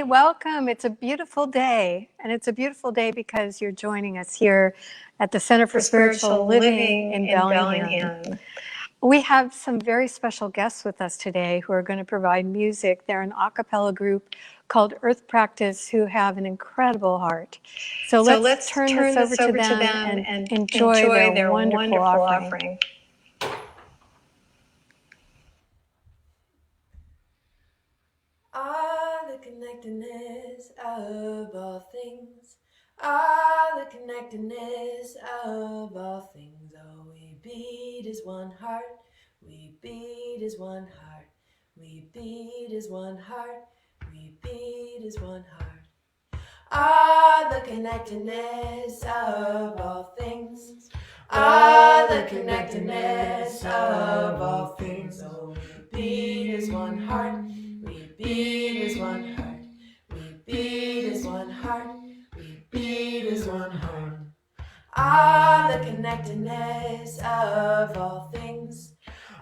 welcome. It's a beautiful day, and it's a beautiful day because you're joining us here at the Center for Spiritual Living in Bellingham. We have some very special guests with us today who are going to provide music. They're an a cappella group called Earth Practice who have an incredible heart. So let's turn this over to them and enjoy their wonderful offering. The connectedness of all things. The connectedness of all things. Oh, we beat as one heart. We beat as one heart. We beat as one heart. We beat as one heart. The connectedness of all things. The connectedness of all things. Oh, we beat as one heart. We beat as one heart. We beat as one heart. We beat as one heart. The connectedness of all things.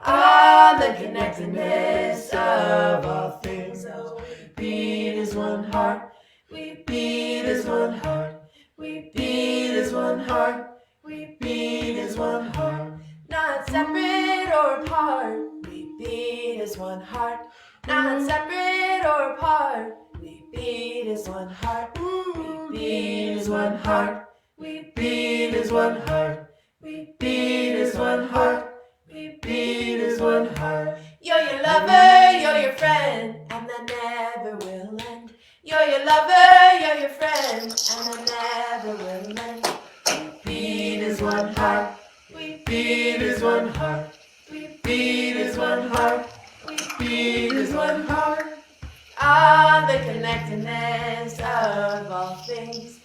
The connectedness of all things. Oh, we beat as one heart. We beat as one heart. We beat as one heart. We beat as one heart. Not separate or apart. We beat as one heart. Not separate or apart. We beat as one heart. We beat as one heart. We beat as one heart. We beat as one heart. We beat as one heart. You're your lover, you're your friend, and that never will end. You're your lover, you're your friend, and that never will end. We beat as one heart. We beat as one heart. We beat as one heart. We beat as one heart. The connectedness of all things.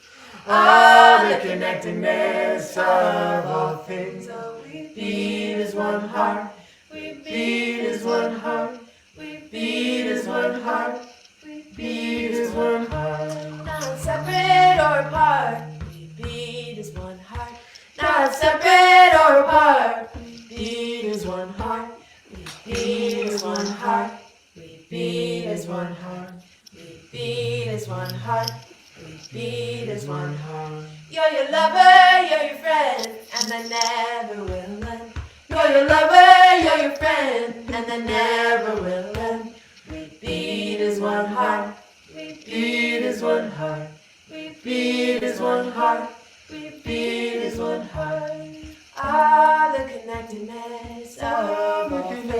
The connectedness of all things. Oh, we beat as one heart. We beat as one heart. We beat as one heart. We beat as one heart. Not separate or apart. We beat as one heart. Not separate or apart. We beat as one heart. We beat as one heart. We beat as one heart. We beat as one heart. We beat as one heart. You're your lover, you're your friend, and that never will end. You're your lover, you're your friend, and that never will end. We beat as one heart. We beat as one heart. We beat as one heart. We beat as one heart. The connectedness of all things. The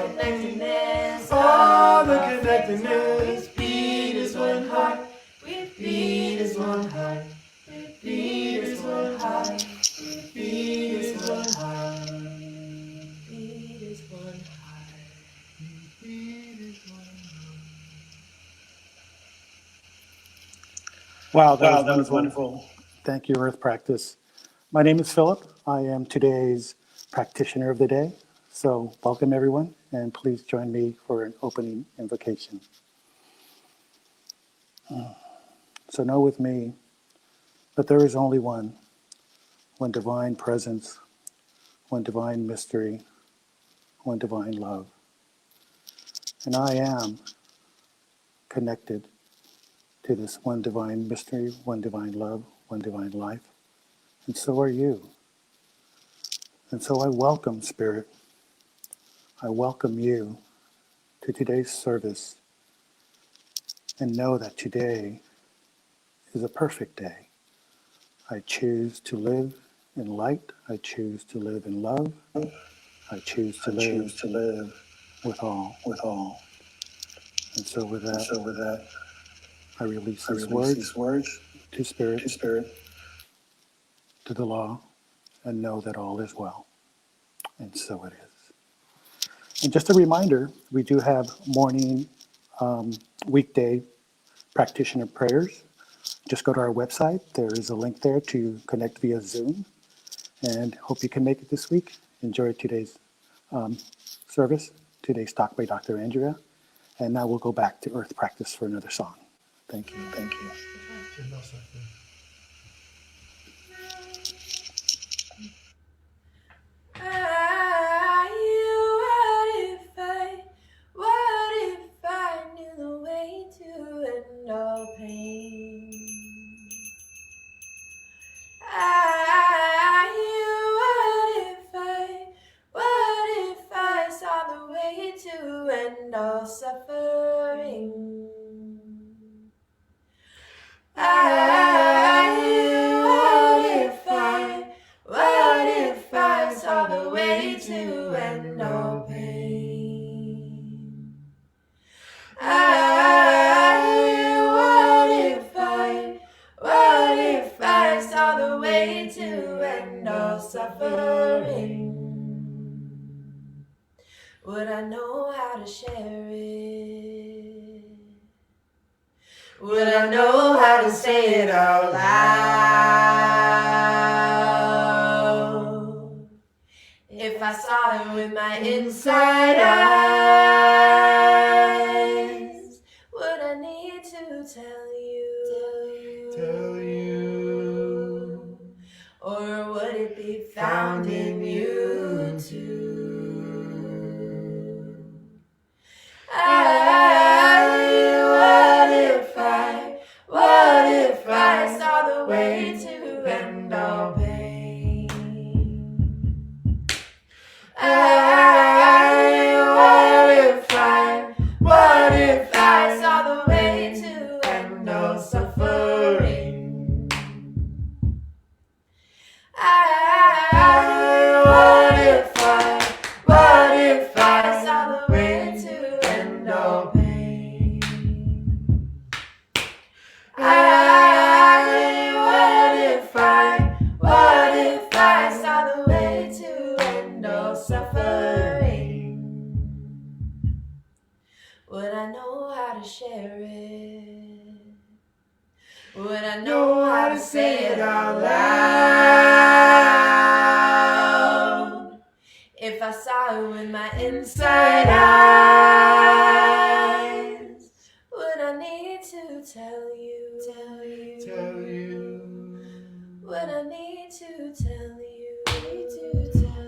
connectedness of the connectedness. We beat as one heart. We beat as one heart. We beat as one heart. We beat as one heart. We beat as one heart. We beat as one heart. Wow, that was wonderful. Thank you, Earth Practice. My name is Phillip. I am today's practitioner of the day. So welcome everyone, and please join me for an opening invocation. So know with me that there is only one divine presence, one divine mystery, one divine love. And I am connected to this one divine mystery, one divine love, one divine life. And so are you. And so I welcome, Spirit. I welcome you to today's service and know that today is a perfect day. I choose to live in light. I choose to live in love. I choose to live with all. And so with that, I release these words to Spirit, to the law, and know that all is well. And so it is. And just a reminder, we do have morning, weekday practitioner prayers. Just go to our website. There is a link there to connect via Zoom. And hope you can make it this week. Enjoy today's service. Today's talk by Dr. Andrea. And now we'll go back to Earth Practice for another song. Thank you. What if I knew the way suffering. What if I saw the way to end all pain? What if I saw the way to end all suffering? Would I know how to share it? Would I know how to say it out loud? If I saw it with my inside eyes, would I need to tell you? Or would it be found in you too? What if I saw the way to end all pain? What if I saw the way to end all suffering? What if I saw the way to end all pain? What if I saw the way to end all suffering? Would I know how to share it? Would I know how to say it out loud? If I saw it with my inside eyes, would I need to tell you? Would I need to tell you? Would I need to tell you?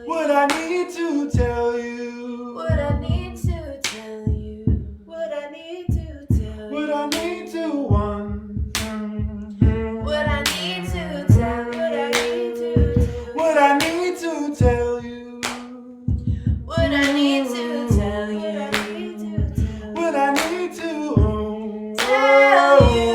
Would I need to tell you? Would I need to tell you? Would I need to Would I need to tell you? Would I need to tell you? Would I need to tell you? Would I need to Tell you?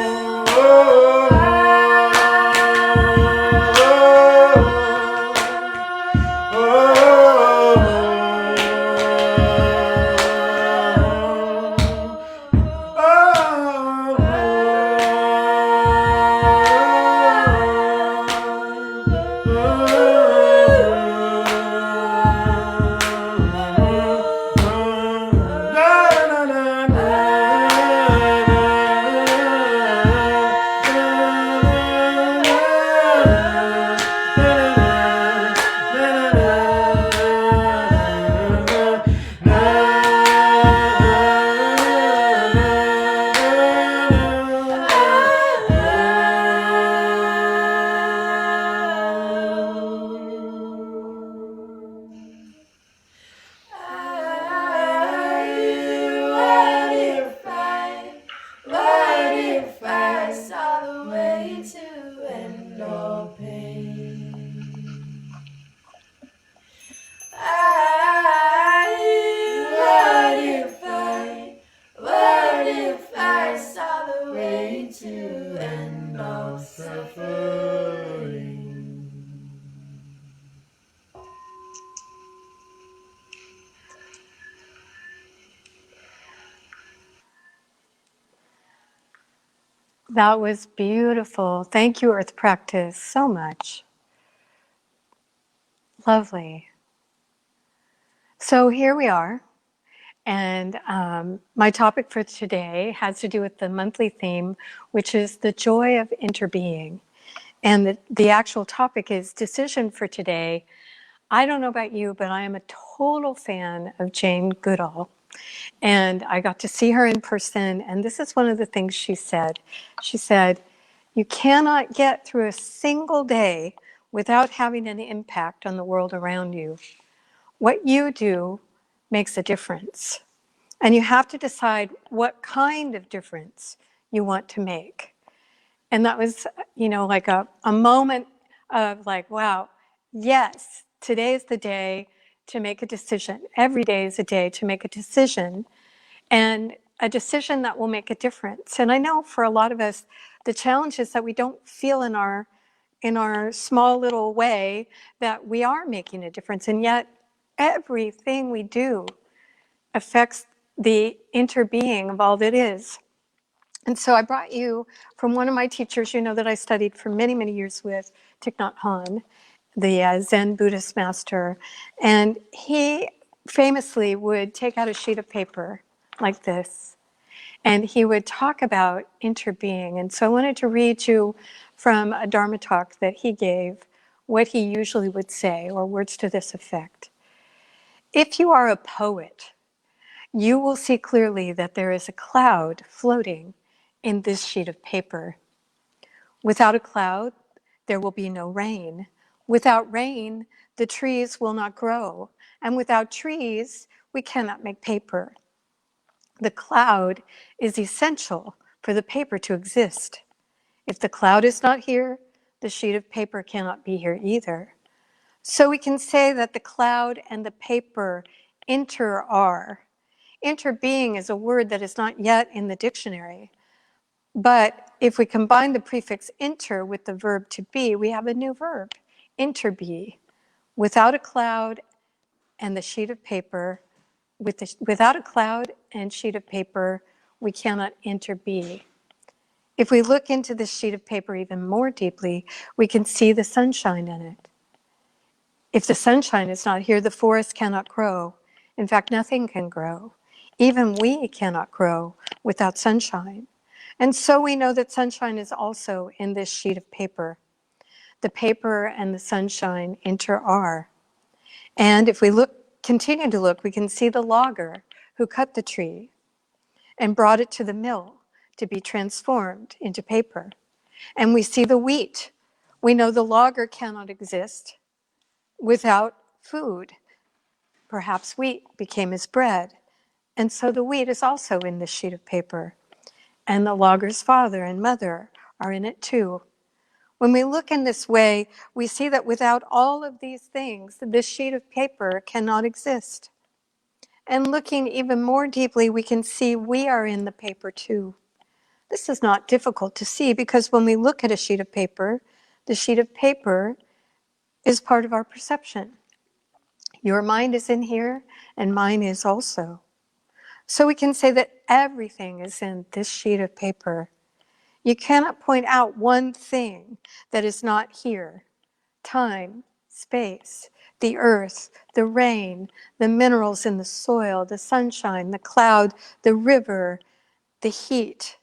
What if I saw the way to end all pain? What if I saw the way to end all suffering? That was beautiful. Thank you, Earth Practice, so much. Lovely. So here we are. And my topic for today has to do with the monthly theme, which is the joy of interbeing. And the actual topic is decision for today. I don't know about you, but I am a total fan of Jane Goodall. And I got to see her in person, and this is one of the things she said. She said, you cannot get through a single day without having an impact on the world around you. What you do makes a difference. And you have to decide what kind of difference you want to make. And that was, like a moment of like, wow, yes, today is the day to make a decision. Every day is a day to make a decision. and a decision that will make a difference. And I know for a lot of us, the challenge is that we don't feel in our small little way that we are making a difference. And yet everything we do affects the interbeing of all that is. And so I brought you from one of my teachers, you know, that I studied for many, many years with, Thich Nhat Hanh, the Zen Buddhist master. And he famously would take out a sheet of paper like this, and he would talk about interbeing. And so I wanted to read you from a Dharma talk that he gave, what he usually would say, or words to this effect. If you are a poet, you will see clearly that there is a cloud floating in this sheet of paper. Without a cloud, there will be no rain. Without rain, the trees will not grow. And without trees, we cannot make paper. The cloud is essential for the paper to exist. If the cloud is not here, the sheet of paper cannot be here either. So we can say that the cloud and the paper inter-are. Interbeing is a word that is not yet in the dictionary. But if we combine the prefix inter with the verb to be, we have a new verb, interbe. Without a cloud and the sheet of paper, without a cloud and sheet of paper, we cannot interbe. If we look into this sheet of paper even more deeply, we can see the sunshine in it. If the sunshine is not here, the forest cannot grow. In fact, nothing can grow. Even we cannot grow without sunshine. And so we know that sunshine is also in this sheet of paper. The paper and the sunshine inter-are. And if we continue to look, we can see the logger who cut the tree and brought it to the mill to be transformed into paper. And we see the wheat. We know the logger cannot exist without food. Perhaps wheat became his bread. And so the wheat is also in this sheet of paper. And the logger's father and mother are in it too. When we look in this way, we see that without all of these things, this sheet of paper cannot exist. And looking even more deeply, we can see we are in the paper too. This is not difficult to see because when we look at a sheet of paper, the sheet of paper is part of our perception. Your mind is in here, and mine is also. So we can say that everything is in this sheet of paper. You cannot point out one thing that is not here. Time, space, the earth, the rain, the minerals in the soil, the sunshine, the cloud, the river, the heat.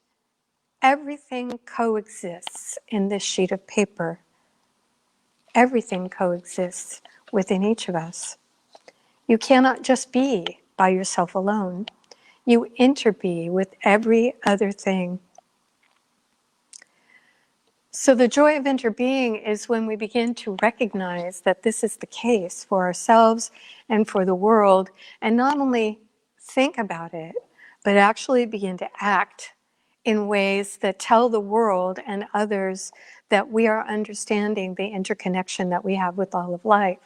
Everything coexists in this sheet of paper. Everything coexists within each of us. You cannot just be by yourself alone. You interbe with every other thing. So the joy of interbeing is when we begin to recognize that this is the case for ourselves and for the world, and not only think about it, but actually begin to act in ways that tell the world and others that we are understanding the interconnection that we have with all of life.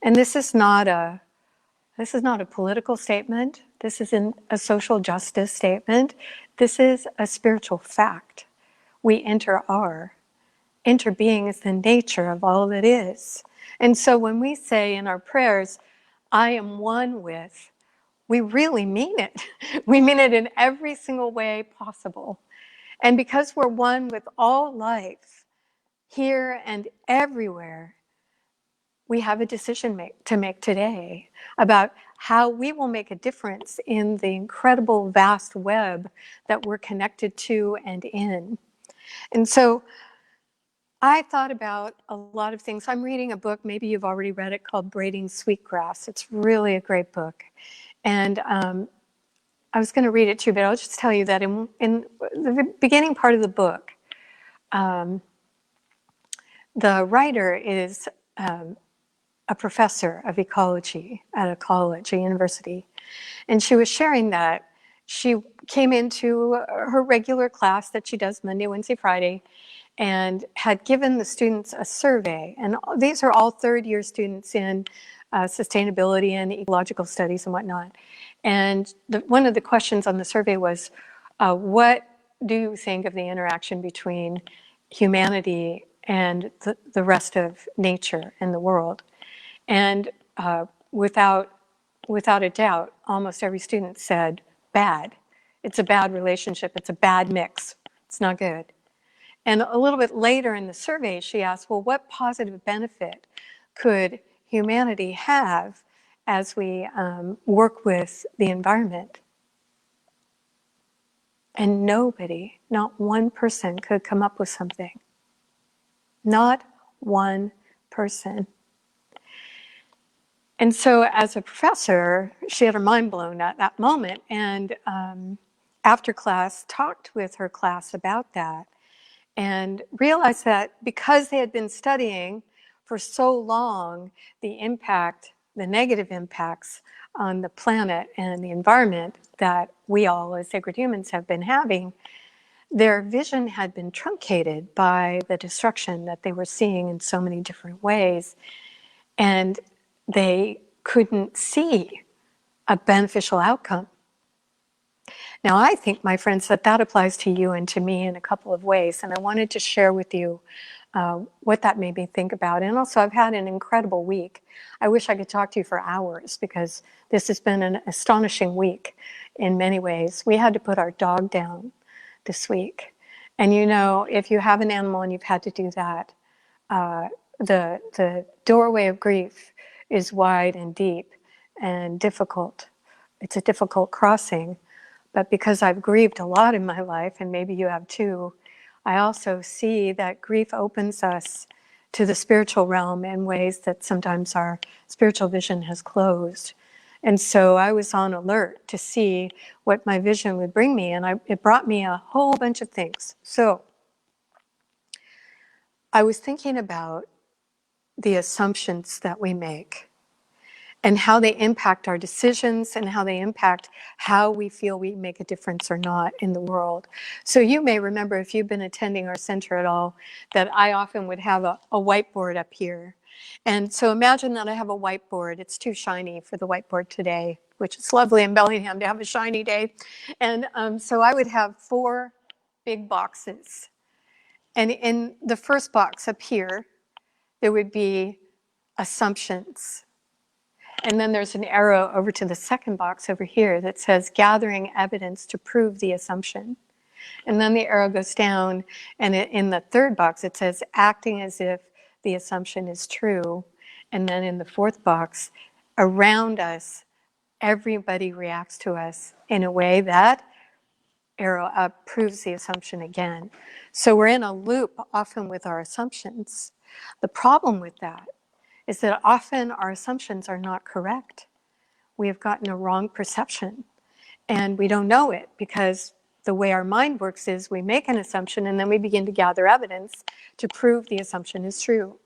And this is not a political statement. This isn't a social justice statement. This is a spiritual fact. We inter-are. Interbeing is the nature of all that is. And so when we say in our prayers, I am one with, we really mean it. We mean it in every single way possible. And because we're one with all life, here and everywhere, we have a decision to make today about how we will make a difference in the incredible vast web that we're connected to and in. And so I thought about a lot of things. I'm reading a book, maybe you've already read it, called Braiding Sweetgrass. It's really a great book. And I was going to read it too, but I'll just tell you that in the beginning part of the book, the writer is a professor of ecology at a college, a university. And she was sharing that she came into her regular class that she does Monday, Wednesday, Friday, and had given the students a survey. And these are all third-year students in sustainability and ecological studies and whatnot. And one of the questions on the survey was, what do you think of the interaction between humanity and the rest of nature and the world? And without a doubt, almost every student said bad. It's a bad relationship. It's a bad mix. It's not good. And a little bit later in the survey, she asked, well, what positive benefit could humanity have as we work with the environment? And nobody, not one person, could come up with something. Not one person. And so as a professor, she had her mind blown at that moment. And after class, talked with her class about that and realized that because they had been studying for so long the impact, the negative impacts on the planet and the environment that we all as sacred humans have been having, their vision had been truncated by the destruction that they were seeing in so many different ways. And they couldn't see a beneficial outcome. Now, I think, my friends, that that applies to you and to me in a couple of ways, and I wanted to share with you what that made me think about. And also, I've had an incredible week. I wish I could talk to you for hours because this has been an astonishing week in many ways. We had to put our dog down this week. And you know, if you have an animal and you've had to do that, the doorway of grief is wide and deep and difficult. It's a difficult crossing. But because I've grieved a lot in my life, and maybe you have too, I also see that grief opens us to the spiritual realm in ways that sometimes our spiritual vision has closed. And so I was on alert to see what my vision would bring me, and it brought me a whole bunch of things. So I was thinking about the assumptions that we make and how they impact our decisions and how they impact how we feel we make a difference or not in the world. So you may remember, if you've been attending our center at all, that I often would have a whiteboard up here. And so imagine that I have a whiteboard. It's too shiny for the whiteboard today, which is lovely in Bellingham to have a shiny day. And so I would have 4 big boxes. And in the first box up here, there would be assumptions. And then there's an arrow over to the second box over here that says gathering evidence to prove the assumption. And then the arrow goes down, and in the third box it says acting as if the assumption is true. And then in the fourth box, around us, everybody reacts to us in a way that, arrow up, proves the assumption again. So we're in a loop often with our assumptions. The problem with that is that often our assumptions are not correct. We have gotten a wrong perception, and we don't know it because the way our mind works is we make an assumption and then we begin to gather evidence to prove the assumption is true.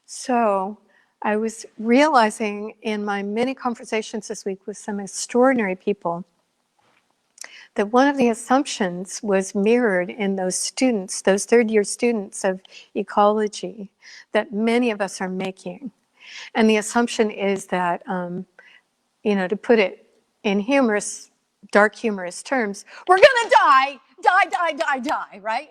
So I was realizing in my many conversations this week with some extraordinary people that one of the assumptions was mirrored in those students, those third-year students of ecology, that many of us are making. And the assumption is that, to put it in dark humorous terms, we're gonna die, right?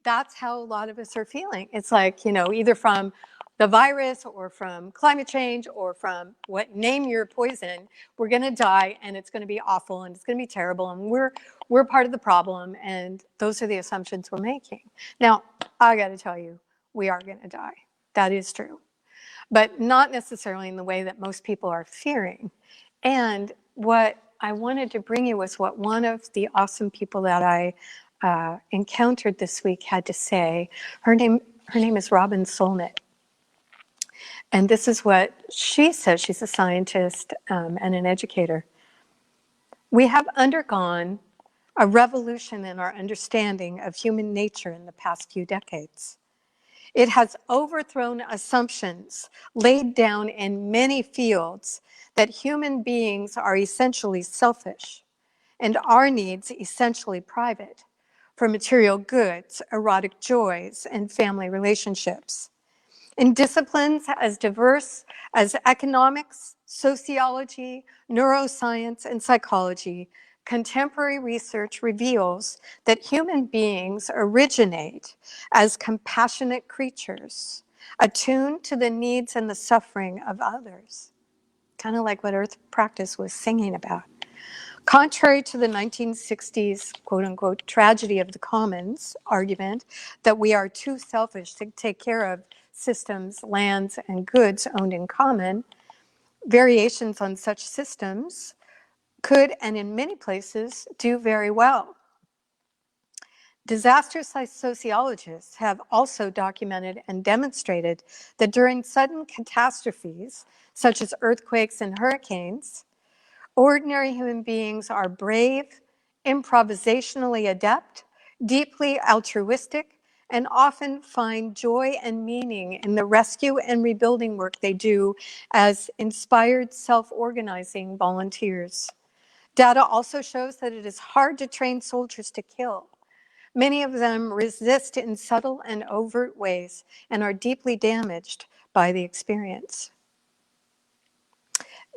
That's how a lot of us are feeling. It's like, either from the virus or from climate change or from name your poison, we're gonna die and it's gonna be awful and it's gonna be terrible and we're part of the problem, and those are the assumptions we're making. Now, I gotta tell you, we are gonna die. That is true. But not necessarily in the way that most people are fearing. And what I wanted to bring you was what one of the awesome people that I encountered this week had to say. Her name is Robin Solnit. And this is what she says. She's a scientist and an educator. We have undergone a revolution in our understanding of human nature in the past few decades. It has overthrown assumptions laid down in many fields that human beings are essentially selfish and our needs essentially private for material goods, erotic joys, and family relationships. In disciplines as diverse as economics, sociology, neuroscience, and psychology, contemporary research reveals that human beings originate as compassionate creatures, attuned to the needs and the suffering of others, kind of like what Earth Practice was singing about. Contrary to the 1960s, quote unquote, tragedy of the commons argument that we are too selfish to take care of systems, lands, and goods owned in common, variations on such systems could, and in many places, do very well. Disaster sociologists have also documented and demonstrated that during sudden catastrophes, such as earthquakes and hurricanes, ordinary human beings are brave, improvisationally adept, deeply altruistic, and often find joy and meaning in the rescue and rebuilding work they do as inspired self-organizing volunteers. Data also shows that it is hard to train soldiers to kill. Many of them resist in subtle and overt ways and are deeply damaged by the experience.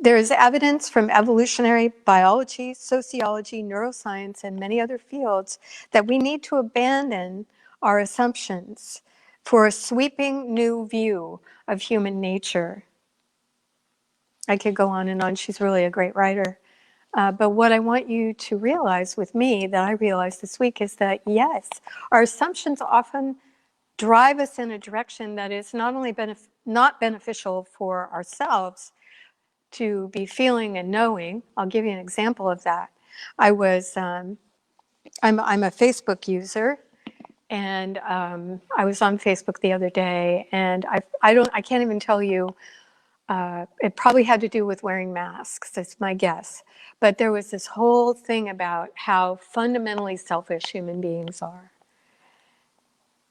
There is evidence from evolutionary biology, sociology, neuroscience, and many other fields that we need to abandon our assumptions for a sweeping new view of human nature. I could go on and on. She's really a great writer. But what I want you to realize with me that I realized this week is that, yes, our assumptions often drive us in a direction that is not only not beneficial for ourselves, to be feeling and knowing. I'll give you an example of that. I'm a Facebook user, and I was on Facebook the other day, and I can't even tell you. It probably had to do with wearing masks. That's my guess. But there was this whole thing about how fundamentally selfish human beings are,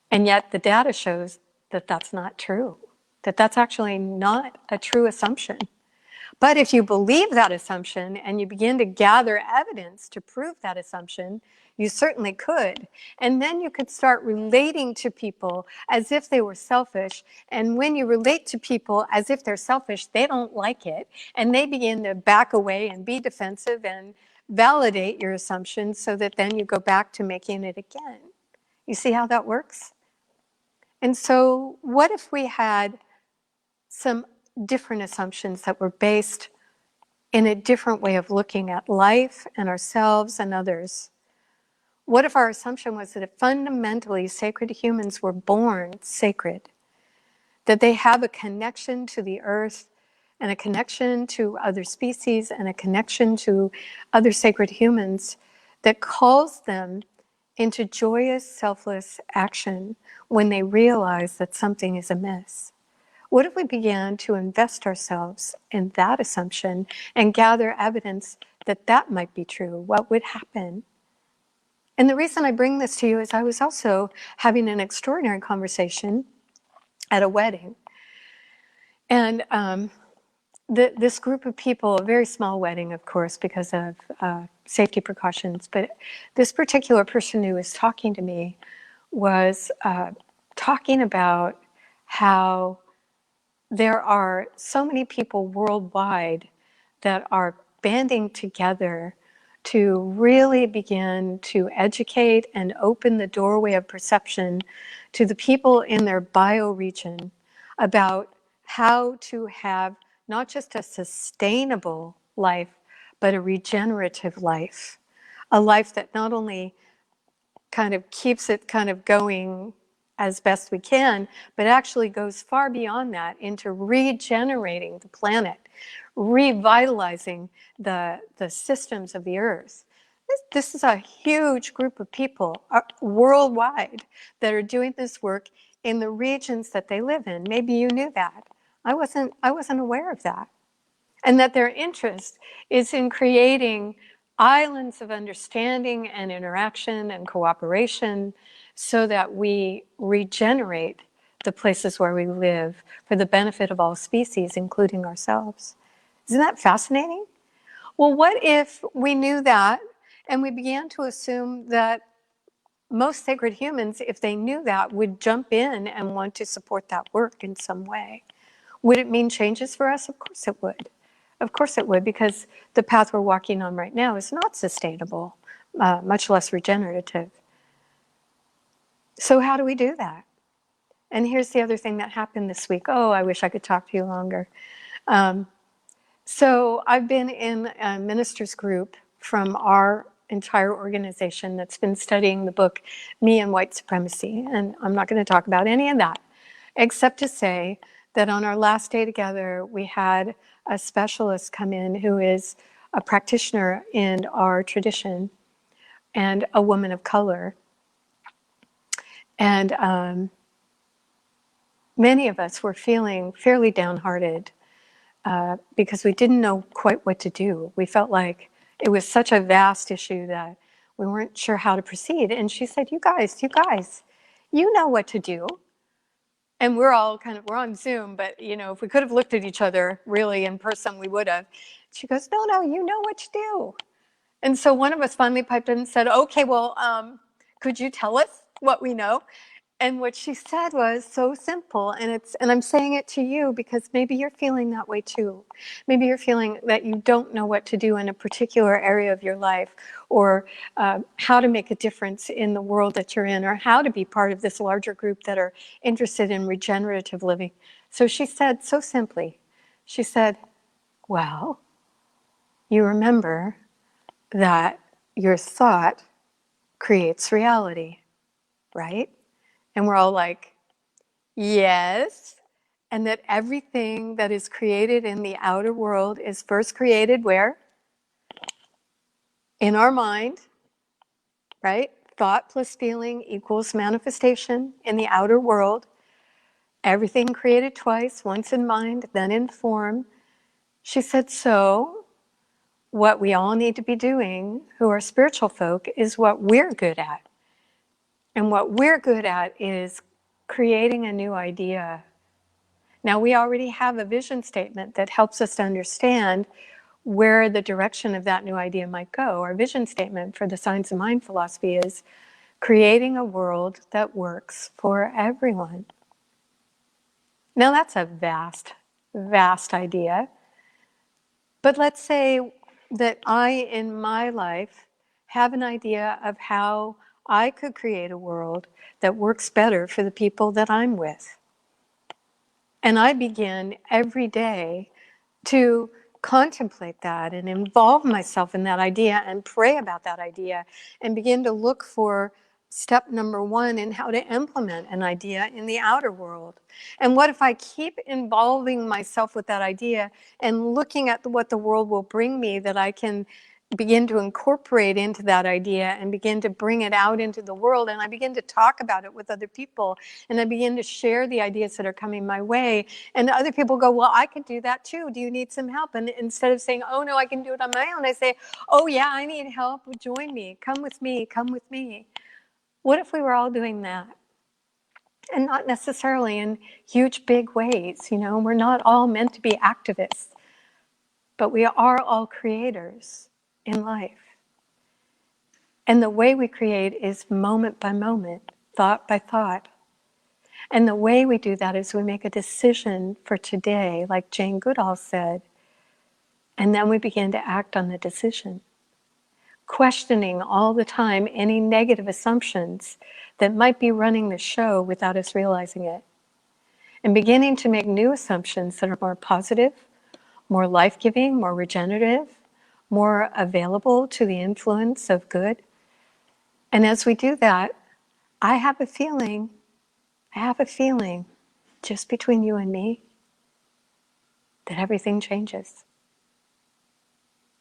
and yet the data shows that that's not true. That that's actually not a true assumption. But if you believe that assumption and you begin to gather evidence to prove that assumption, you certainly could. And then you could start relating to people as if they were selfish. And when you relate to people as if they're selfish, they don't like it. And they begin to back away and be defensive and validate your assumption so that then you go back to making it again. You see how that works? And so what if we had some different assumptions that were based in a different way of looking at life and ourselves and others? What if our assumption was that fundamentally sacred humans were born sacred, that they have a connection to the earth and a connection to other species and a connection to other sacred humans that calls them into joyous, selfless action when they realize that something is amiss? What if we began to invest ourselves in that assumption and gather evidence that that might be true? What would happen? And the reason I bring this to you is I was also having an extraordinary conversation at a wedding. And this group of people, a very small wedding, of course, because of safety precautions, but this particular person who was talking to me was talking about how there are so many people worldwide that are banding together to really begin to educate and open the doorway of perception to the people in their bioregion about how to have not just a sustainable life, but a regenerative life. A life that not only kind of keeps it kind of going as best we can, but actually goes far beyond that into regenerating the planet, revitalizing the systems of the earth. This is a huge group of people worldwide that are doing this work in the regions that they live in. Maybe you knew that. I wasn't aware of that. And that their interest is in creating islands of understanding and interaction and cooperation so that we regenerate the places where we live for the benefit of all species, including ourselves. Isn't that fascinating? Well, what if we knew that and we began to assume that most sacred humans, if they knew that, would jump in and want to support that work in some way. Would it mean changes for us? Of course it would. Of course it would, because the path we're walking on right now is not sustainable, much less regenerative. So how do we do that? And here's the other thing that happened this week. Oh, I wish I could talk to you longer. So I've been in a ministers group from our entire organization that's been studying the book Me and White Supremacy. And I'm not going to talk about any of that, except to say that on our last day together, we had a specialist come in who is a practitioner in our tradition and a woman of color. And many of us were feeling fairly downhearted because we didn't know quite what to do. We felt like it was such a vast issue that we weren't sure how to proceed. And she said, you guys, you know what to do. And we're all we're on Zoom, but if we could have looked at each other really in person, we would have. She goes, no, you know what to do. And so one of us finally piped in and said, okay, well, could you tell us what we know? And what she said was so simple, and I'm saying it to you because maybe you're feeling that way too. Maybe you're feeling that you don't know what to do in a particular area of your life, or how to make a difference in the world that you're in, or how to be part of this larger group that are interested in regenerative living. So she said so simply, she said, well, you remember that your thought creates reality, right? And we're all like, yes, and that everything that is created in the outer world is first created where? In our mind, right? Thought plus feeling equals manifestation in the outer world. Everything created twice, once in mind, then in form. She said, so what we all need to be doing, who are spiritual folk, is what we're good at. And what we're good at is creating a new idea. Now, we already have a vision statement that helps us to understand where the direction of that new idea might go. Our vision statement for the Science of Mind philosophy is creating a world that works for everyone. Now, that's a vast, vast idea. But let's say that I, in my life, have an idea of how I could create a world that works better for the people that I'm with. And I begin every day to contemplate that and involve myself in that idea and pray about that idea and begin to look for step number one in how to implement an idea in the outer world. And what if I keep involving myself with that idea and looking at what the world will bring me that I can begin to incorporate into that idea and begin to bring it out into the world, and I begin to talk about it with other people, and I begin to share the ideas that are coming my way, and other people go, well, I can do that too. Do you need some help? And instead of saying, oh no, I can do it on my own, I say, oh yeah, I need help. Join me. Come with me. Come with me. What if we were all doing that? And not necessarily in huge, big ways. We're not all meant to be activists, but we are all creators in life. And the way we create is moment by moment, thought by thought. And the way we do that is we make a decision for today, like Jane Goodall said, and then we begin to act on the decision, questioning all the time any negative assumptions that might be running the show without us realizing it, and beginning to make new assumptions that are more positive, more life-giving, more regenerative, more available to the influence of good. And as we do that, I have a feeling, just between you and me, that everything changes.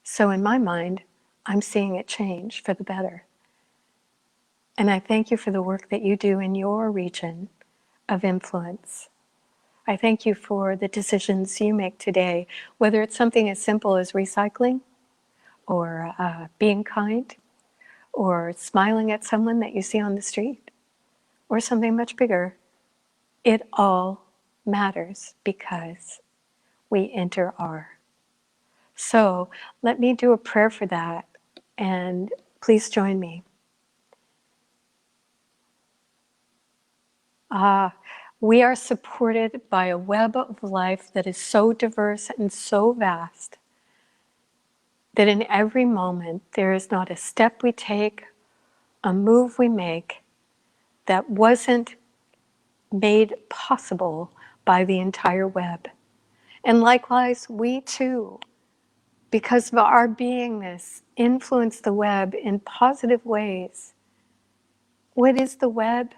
So in my mind, I'm seeing it change for the better. And I thank you for the work that you do in your region of influence. I thank you for the decisions you make today, whether it's something as simple as recycling, or being kind, or smiling at someone that you see on the street, or something much bigger. It all matters because we enter our. So let me do a prayer for that, and please join me. We are supported by a web of life that is so diverse and so vast that in every moment there is not a step we take, a move we make that wasn't made possible by the entire web. And likewise, we too, because of our beingness, influence the web in positive ways. What is the web?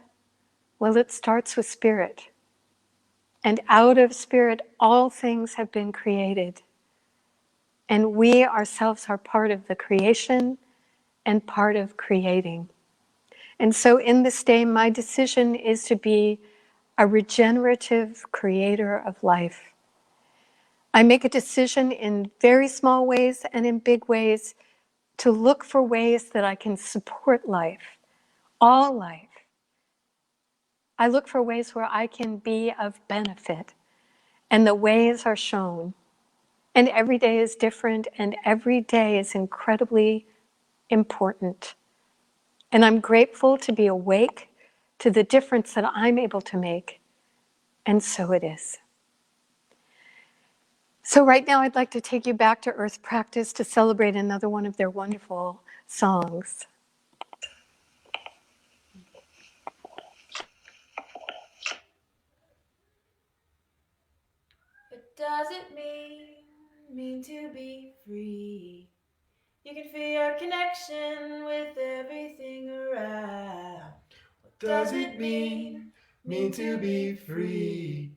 Well, it starts with spirit. And out of spirit, all things have been created. And we ourselves are part of the creation and part of creating. And so in this day, my decision is to be a regenerative creator of life. I make a decision in very small ways and in big ways to look for ways that I can support life, all life. I look for ways where I can be of benefit, and the ways are shown. And every day is different, and every day is incredibly important. And I'm grateful to be awake to the difference that I'm able to make. And so it is. So right now I'd like to take you back to Earth Practice to celebrate another one of their wonderful songs. What does it mean to be free? You can feel your connection with everything around. What does it mean to be free?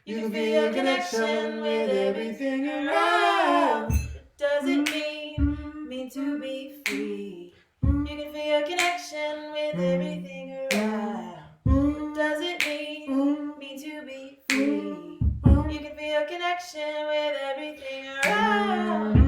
You can feel your connection with everything around. What does it mean to be free? You can feel your connection with everything around. What does it mean to be free? You can feel your connection with everything around.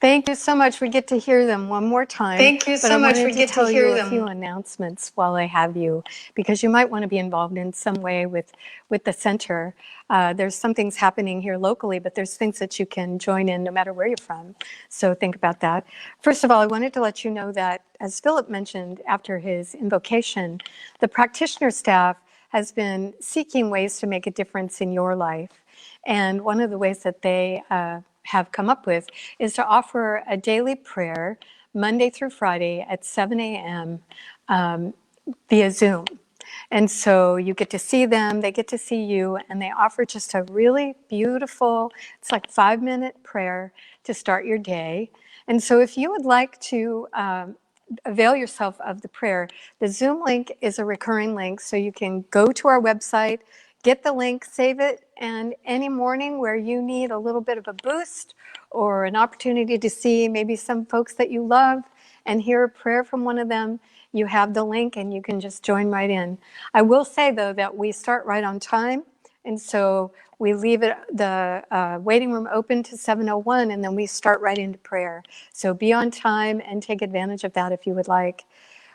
Thank you so much. We get to hear them one more time. Thank you But I so much. wanted We to get to tell you hear a them. few announcements while I have you, because you might want to be involved in some way with the center. There's some things happening here locally, but there's things that you can join in no matter where you're from. So think about that. First of all, I wanted to let you know that, as Phillip mentioned after his invocation, the practitioner staff has been seeking ways to make a difference in your life. And one of the ways that they have come up with is to offer a daily prayer Monday through Friday at 7 a.m. Via Zoom. And so you get to see them, they get to see you, and they offer just a really beautiful, it's like 5-minute prayer to start your day. And so if you would like to avail yourself of the prayer, the Zoom link is a recurring link, so you can go to our website, get the link, save it, and any morning where you need a little bit of a boost or an opportunity to see maybe some folks that you love and hear a prayer from one of them, you have the link and you can just join right in. I will say, though, that we start right on time, and so we leave the waiting room open to 7:01, and then we start right into prayer. So be on time and take advantage of that if you would like.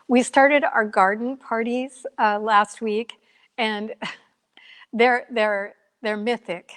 We started our garden parties last week, and they're they're mythic.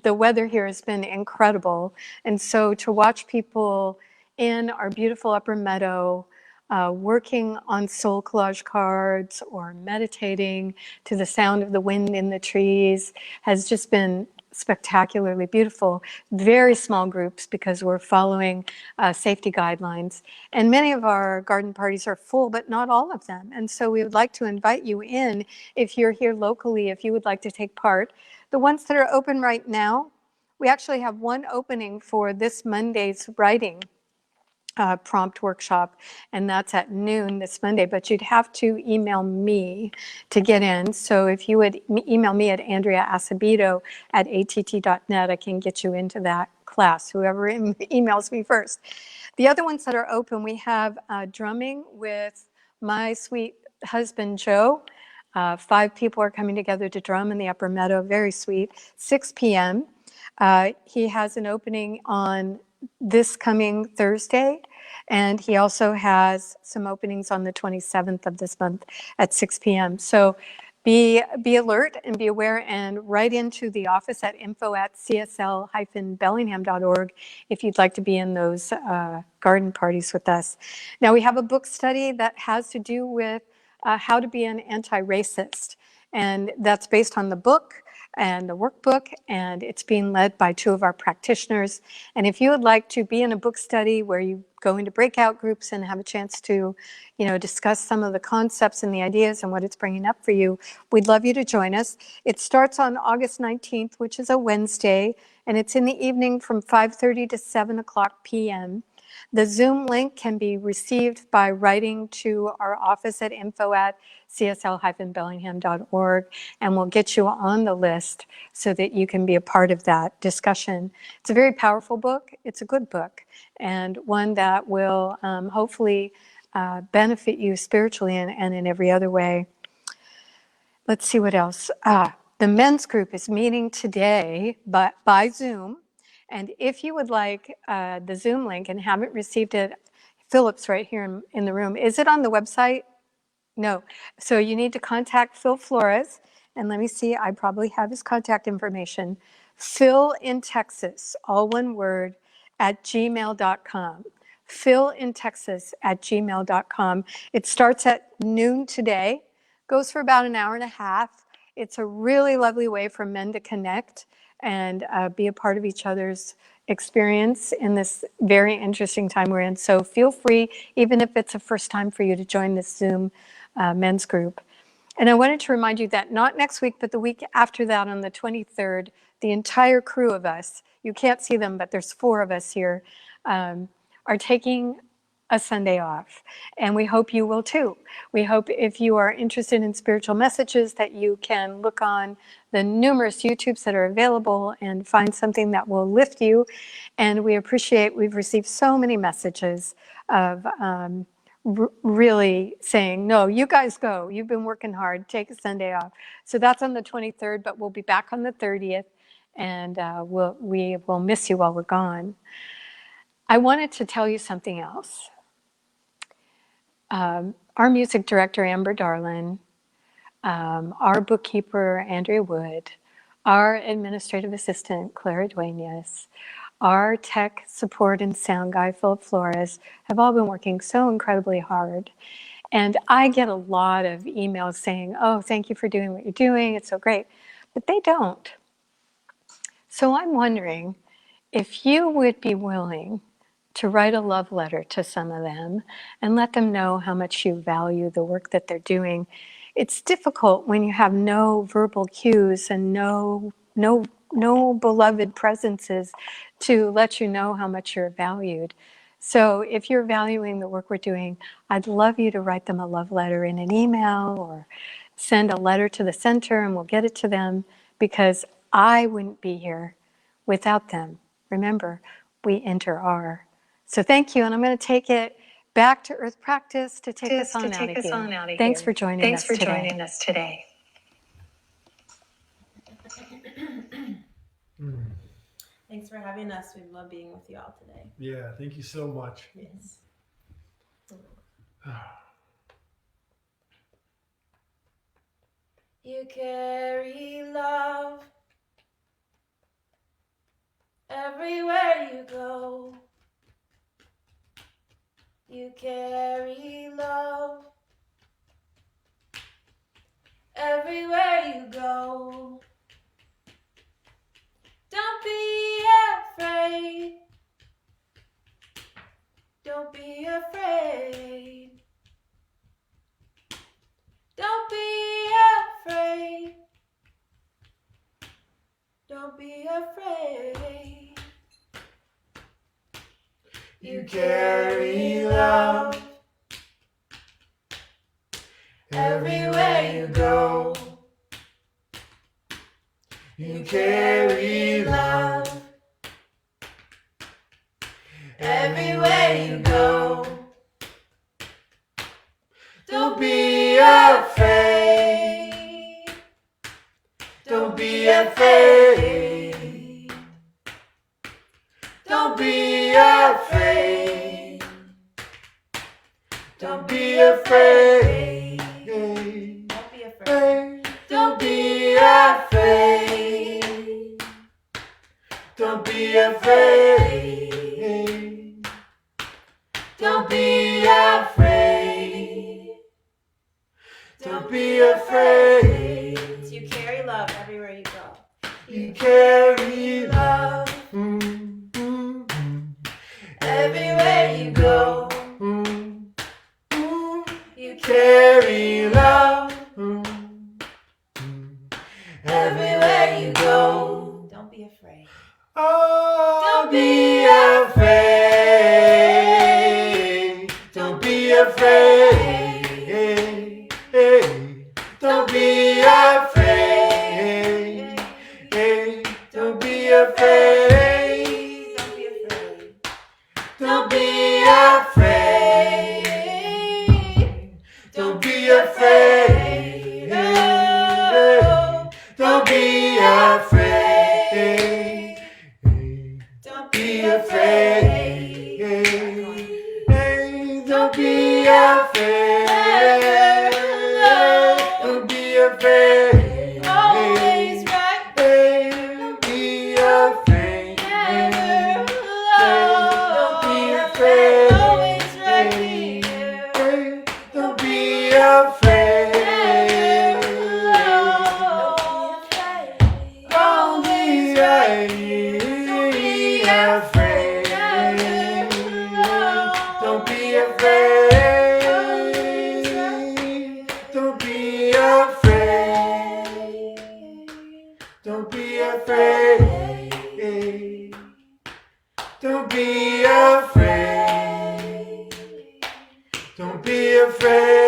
The weather here has been incredible. And so to watch people in our beautiful upper meadow working on soul collage cards or meditating to the sound of the wind in the trees has just been spectacularly beautiful. Very small groups because we're following safety guidelines. And many of our garden parties are full, but not all of them. And so we would like to invite you in if you're here locally, if you would like to take part. The ones that are open right now, we actually have one opening for this Monday's writing prompt workshop, and that's at noon this Monday, but you'd have to email me to get in. So if you would email me at Andrea Asebedo at att.net, I can get you into that class, whoever emails me first. The other ones that are open, we have drumming with my sweet husband, Joe. 5 people are coming together to drum in the Upper Meadow, very sweet, 6 p.m. He has an opening on this coming Thursday, and he also has some openings on the 27th of this month at 6 p.m. So be alert and be aware, and write into the office at info@csl-bellingham.org if you'd like to be in those garden parties with us. Now we have a book study that has to do with how to be an anti-racist, and that's based on the book and the workbook, and it's being led by 2 of our practitioners. And if you would like to be in a book study where you go into breakout groups and have a chance to, discuss some of the concepts and the ideas and what it's bringing up for you, we'd love you to join us. It starts on August 19th, which is a Wednesday, and it's in the evening from 5:30 to 7 o'clock p.m. The Zoom link can be received by writing to our office at info@csl-bellingham.org, and we'll get you on the list so that you can be a part of that discussion. It's a very powerful book. It's a good book, and one that will hopefully benefit you spiritually and in every other way. Let's see what else. The men's group is meeting today by Zoom. And if you would like the Zoom link and haven't received it, Phillip's right here in the room. Is it on the website? No. So you need to contact Phil Flores. And let me see, I probably have his contact information. Phil in Texas, all one word, at gmail.com. Phil in Texas at gmail.com. It starts at noon today, goes for about an hour and a half. It's a really lovely way for men to connect and be a part of each other's experience in this very interesting time we're in. So feel free, even if it's a first time for you, to join this Zoom men's group. And I wanted to remind you that not next week, but the week after that on the 23rd, the entire crew of us, you can't see them, but there's 4 of us here, are taking a Sunday off. And we hope you will too. We hope if you are interested in spiritual messages that you can look on the numerous YouTubes that are available and find something that will lift you. And we've received so many messages of really saying, no, you guys go. You've been working hard. Take a Sunday off. So that's on the 23rd, but we'll be back on the 30th. And we will miss you while we're gone. I wanted to tell you something else. Our music director, Amber Darlin, our bookkeeper, Andrea Wood, our administrative assistant, Clara Duenas, our tech support and sound guy, Philip Flores, have all been working so incredibly hard. And I get a lot of emails saying, oh, thank you for doing what you're doing. It's so great. But they don't. So I'm wondering if you would be willing to write a love letter to some of them and let them know how much you value the work that they're doing. It's difficult when you have no verbal cues and no beloved presences to let you know how much you're valued. So if you're valuing the work we're doing, I'd love you to write them a love letter in an email or send a letter to the center and we'll get it to them, because I wouldn't be here without them. Remember, we enter our. So thank you, and I'm going to take it back to Earth Practice to take us on out of here. Thanks for joining us today. Thanks for having us. We love being with you all today. Yeah, thank you so much. Yes. You carry love Everywhere you go, you carry love. Everywhere you go, don't be afraid. Don't be afraid. Don't be afraid. Don't be afraid. You carry love. Everywhere you go, you carry love. Everywhere you go, don't be afraid. Don't be afraid. Don't be afraid. Don't be afraid. Don't be afraid. Don't be afraid. Don't be afraid. Don't be afraid. Don't be afraid. You carry love everywhere you go. You carry love. Everywhere you go. You carry love. Everywhere you go. Don't be afraid. Don't be afraid. Don't be afraid. Don't be afraid. Don't be afraid. Don't be afraid. Don't be afraid. Don't be afraid. Don't be afraid. Don't be afraid. Don't be afraid. Always right. Don't be afraid. Don't be afraid. Always right here. Don't be afraid. Always right here. Don't be afraid. Don't be afraid. Don't be afraid. Don't be afraid. Don't be afraid.